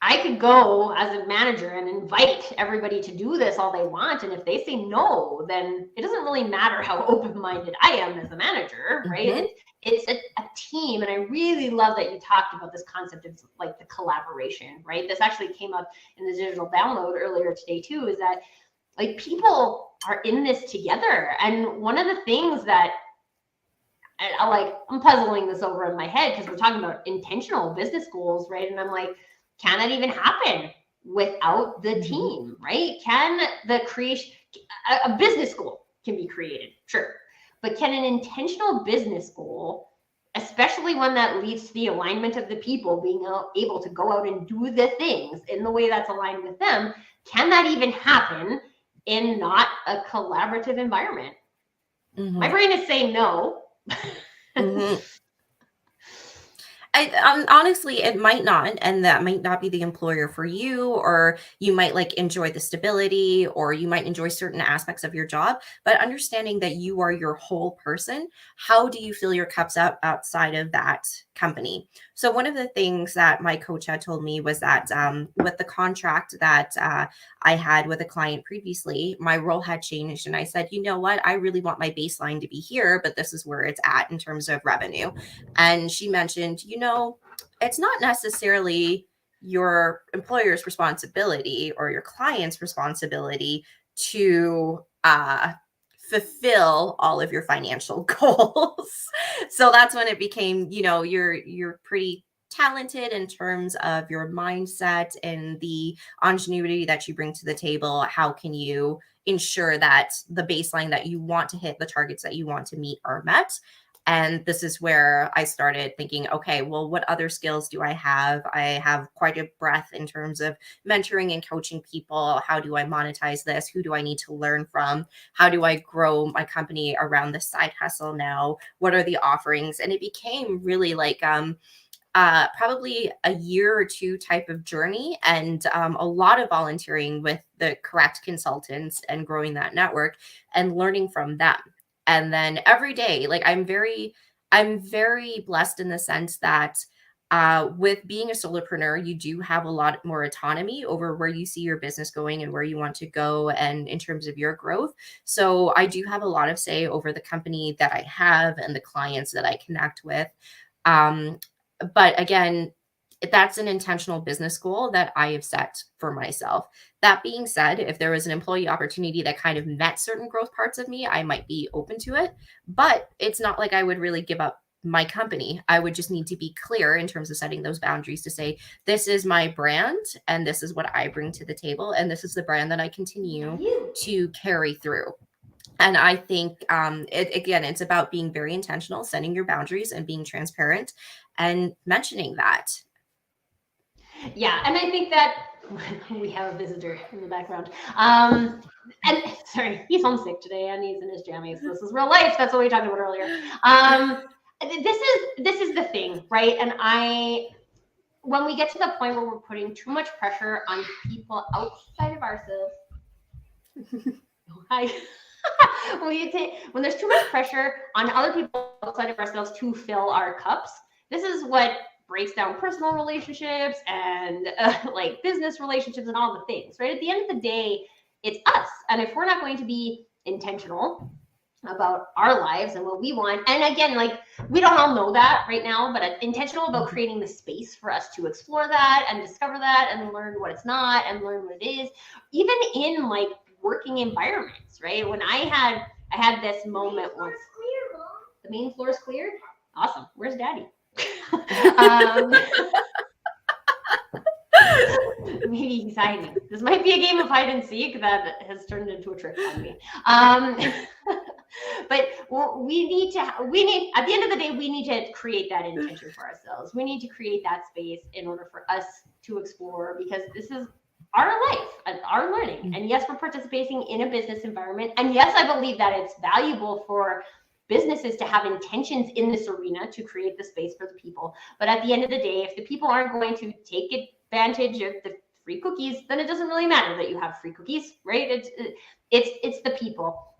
I could go as a manager and invite everybody to do this all they want, and if they say no, then it doesn't really matter how open-minded I am as a manager, right?
Mm-hmm.
It's a team, and I really love that you talked about this concept of like the collaboration, right? This actually came up in the digital download earlier today too, is that like people are in this together. And one of the things that I'm puzzling this over in my head, because we're talking about intentional business goals, right? And I'm like, can that even happen without the team, right? Can the creation, a business goal can be created, sure. But can an intentional business goal, especially one that leads to the alignment of the people being able to go out and do the things in the way that's aligned with them, can that even happen in not a collaborative environment?
Mm-hmm.
My brain is saying no.
Mm-hmm. Honestly, it might not, and that might not be the employer for you, or you might like enjoy the stability, or you might enjoy certain aspects of your job. But understanding that you are your whole person, how do you fill your cups up outside of that company? So one of the things that my coach had told me was that with the contract that I had with a client previously, my role had changed, and I said, you know what, I really want my baseline to be here, but this is where it's at in terms of revenue. And she mentioned, you know, it's not necessarily your employer's responsibility or your client's responsibility to fulfill all of your financial goals. So that's when it became, you know, you're pretty talented in terms of your mindset and the ingenuity that you bring to the table. How can you ensure that the baseline that you want to hit, the targets that you want to meet, are met? And this is where I started thinking, okay, well, what other skills do I have? I have quite a breadth in terms of mentoring and coaching people. How do I monetize this? Who do I need to learn from? How do I grow my company around the side hustle now? What are the offerings? And it became really like probably a year or two type of journey, and a lot of volunteering with the correct consultants and growing that network and learning from them. And then every day, like I'm very blessed in the sense that with being a solopreneur, you do have a lot more autonomy over where you see your business going and where you want to go, and in terms of your growth. So I do have a lot of say over the company that I have and the clients that I connect with. Um, but again, that's an intentional business goal that I have set for myself. That being said, if there was an employee opportunity that kind of met certain growth parts of me, I might be open to it. But it's not like I would really give up my company. I would just need to be clear in terms of setting those boundaries to say, this is my brand and this is what I bring to the table. And this is the brand that I continue to carry through. And I think it's about being very intentional, setting your boundaries and being transparent and mentioning that.
Yeah, and I think that we have a visitor in the background. And sorry, he's homesick today and he's in his jammies. This is real life. That's what we talked about earlier. This is the thing, right? And when we get to the point where we're putting too much pressure on people outside of ourselves, when there's too much pressure on other people outside of ourselves to fill our cups, this is what breaks down personal relationships and like business relationships and all the things, right? At the end of the day, it's us. And if we're not going to be intentional about our lives and what we want, and again, like we don't all know that right now, but intentional about creating the space for us to explore that and discover that and learn what it's not and learn what it is, even in like working environments, right? When I had this moment once. The main floor is cleared. Awesome. Where's Daddy? Maybe he's hiding. This might be a game of hide and seek that has turned into a trick on me. But we need at the end of the day, we need to create that intention for ourselves. We need to create that space in order for us to explore, because this is our life, our learning. And yes, we're participating in a business environment. And yes, I believe that it's valuable for businesses to have intentions in this arena to create the space for the people. But at the end of the day, if the people aren't going to take advantage of the free cookies, then it doesn't really matter that you have free cookies, right? It's the people.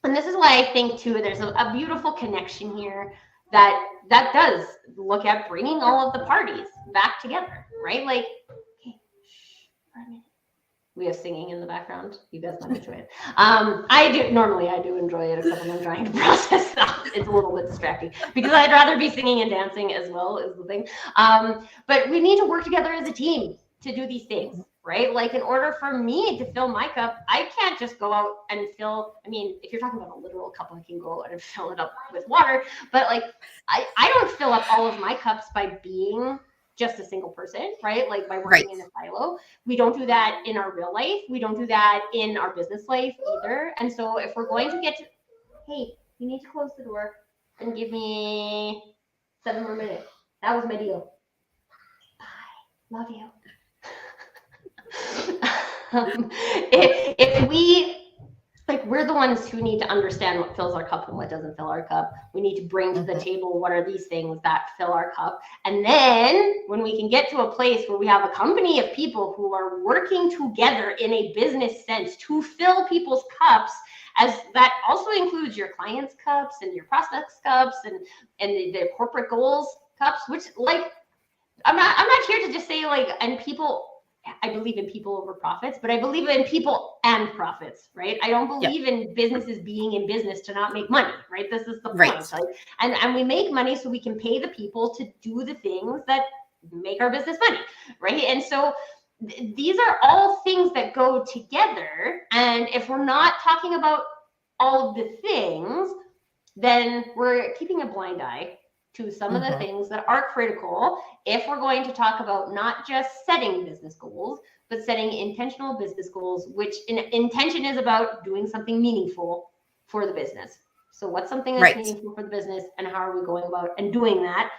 And this is why I think too, there's a beautiful connection here that does look at bringing all of the parties back together, right? Like, okay, shh, for a minute. We have singing in the background. You guys might enjoy it. I do enjoy it, except when I'm trying to process stuff. It's a little bit distracting because I'd rather be singing and dancing as well, is the thing. But we need to work together as a team to do these things, right? Like in order for me to fill my cup, I can't just go out and fill. I mean, if you're talking about a literal cup, I can go out and fill it up with water. But like, I don't fill up all of my cups by being just a single person, right? Like by working in a silo. We don't do that in our real life. We don't do that in our business life either. And so if we're going to get to, hey, you need to close the door and give me 7 more minutes. That was my deal. Bye. Love you. If we, like, we're the ones who need to understand what fills our cup and what doesn't fill our cup. We need to bring to the table what are these things that fill our cup. And then when we can get to a place where we have a company of people who are working together in a business sense to fill people's cups, as that also includes your clients' cups and your prospects' cups and their corporate goals cups, which, like, I'm not here to just say, like, and people, I believe in people over profits, but I believe in people and profits, right? I don't believe in businesses being in business to not make money, right? This is the point. Like, and we make money so we can pay the people to do the things that make our business money, right? And so these are all things that go together. And if we're not talking about all of the things, then we're keeping a blind eye to some of the things that are critical if we're going to talk about not just setting business goals, but setting intentional business goals, which intention is about doing something meaningful for the business. So what's something that's meaningful for the business, and how are we going about and doing that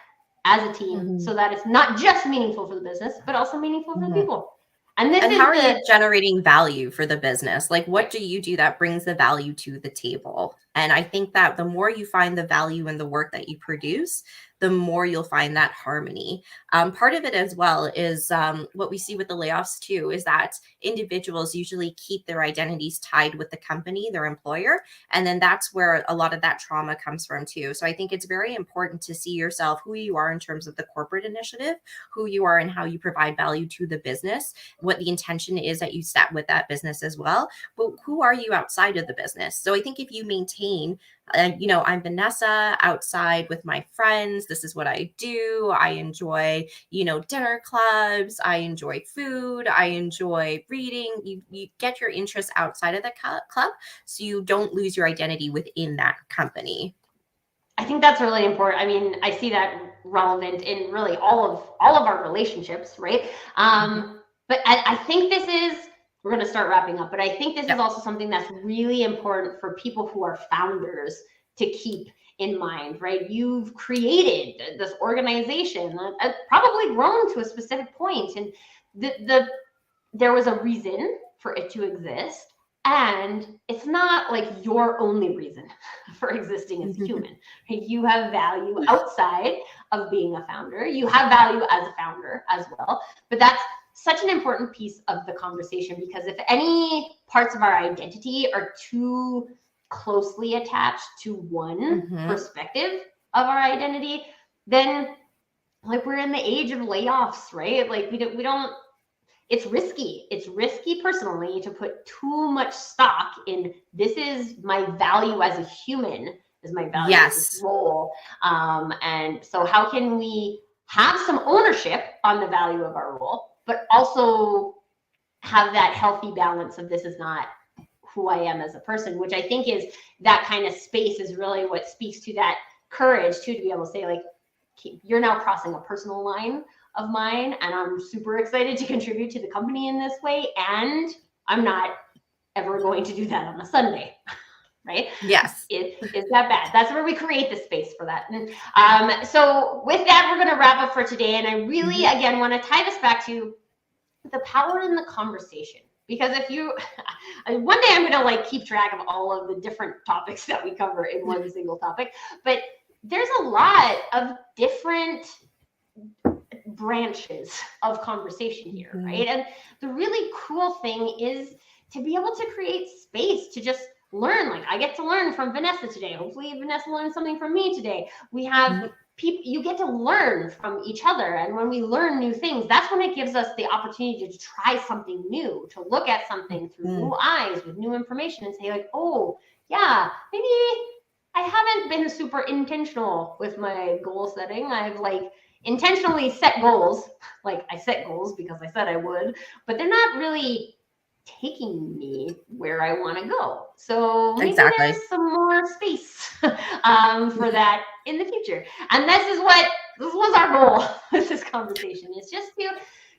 as a team so that it's not just meaningful for the business, but also meaningful for the people. And
how are you generating value for the business? Like, what do you do that brings the value to the table? And I think that the more you find the value in the work that you produce, the more you'll find that harmony. Part of it as well is what we see with the layoffs too, is that individuals usually keep their identities tied with the company, their employer. And then that's where a lot of that trauma comes from too. So I think it's very important to see yourself, who you are in terms of the corporate initiative, who you are and how you provide value to the business, what the intention is that you set with that business as well. But who are you outside of the business? So I think if you maintain, I'm Vanessa outside with my friends. This is what I do. I enjoy, dinner clubs. I enjoy food. I enjoy reading. You get your interests outside of the club so you don't lose your identity within that company.
I think that's really important. I mean, I see that relevant in really all of our relationships, right? But I think this is we're going to start wrapping up. But I think this is also something that's really important for people who are founders to keep in mind, right? You've created this organization that probably grown to a specific point, and there was a reason for it to exist. And it's not like your only reason for existing as a human. You have value outside of being a founder. You have value as a founder as well. But that's such an important piece of the conversation, because if any parts of our identity are too closely attached to one perspective of our identity, then like we're in the age of layoffs, right? Like we don't it's risky. It's risky personally to put too much stock in this is my value as a human, is my value as a role. And so how can we have some ownership on the value of our role, but also have that healthy balance of this is not who I am as a person, which I think is that kind of space is really what speaks to that courage too, to be able to say like, you're now crossing a personal line of mine, and I'm super excited to contribute to the company in this way, and I'm not ever going to do that on a Sunday, right?
Yes.
Is that bad? That's where we create the space for that. And so with that, we're going to wrap up for today, and I really, again, want to tie this back to the power in the conversation. Because if you, one day I'm going to like keep track of all of the different topics that we cover in one single topic, but there's a lot of different branches of conversation here, right? And the really cool thing is to be able to create space to just learn. Like I get to learn from Vanessa today. Hopefully Vanessa learned something from me today. We have people, you get to learn from each other. And when we learn new things, that's when it gives us the opportunity to try something new, to look at something through new eyes with new information and say like, oh yeah, maybe I haven't been super intentional with my goal setting. I've like intentionally set goals. Like I set goals because I said I would, but they're not really taking me where I want to go. So maybe there's some more space for that in the future. And this was our goal with this conversation, is just to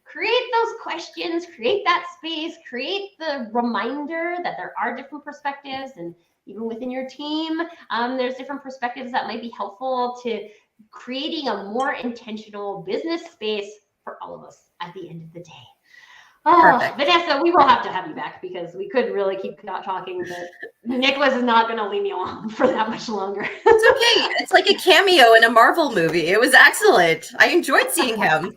create those questions, create that space, create the reminder that there are different perspectives, and even within your team, there's different perspectives that might be helpful to creating a more intentional business space for all of us at the end of the day. Oh, perfect. Vanessa, we will have to have you back because we could really keep talking, but Nicholas is not going to leave me alone for that much longer.
It's okay. It's like a cameo in a Marvel movie. It was excellent. I enjoyed seeing him.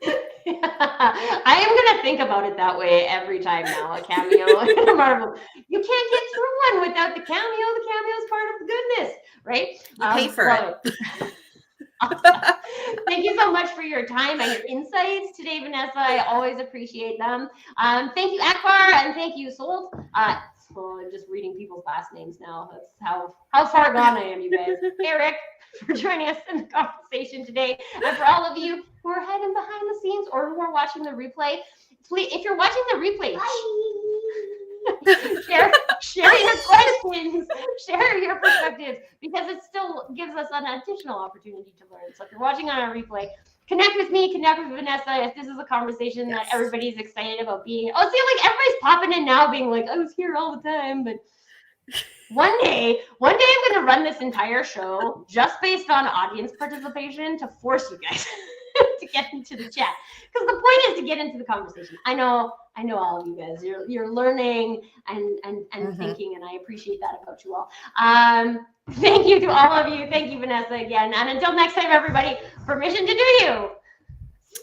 I am going to think about it that way every time now, a cameo in a Marvel. You can't get through one without the cameo. The cameo is part of the goodness, right?
You pay for it.
Awesome. Thank you so much for your time and your insights today, Vanessa. I always appreciate them. Thank you, Akbar, and thank you, Sold. So I'm just reading people's last names now. That's how far gone I am, you guys. Eric, for joining us in the conversation today. And for all of you who are hiding behind the scenes or who are watching the replay, please, if you're watching the replay, share your questions, share your perspectives, because it still gives us an additional opportunity to learn. So if you're watching on our replay, connect with me, connect with Vanessa. If this is a conversation that everybody's excited about being, like everybody's popping in now being like, I was here all the time, but one day I'm going to run this entire show just based on audience participation to force you guys to get into the chat, because the point is to get into the conversation. I know all of you guys, you're learning and thinking, and I appreciate that about you all. Thank you to all of you. Thank you, Vanessa, again. And until next time, everybody, permission to do you.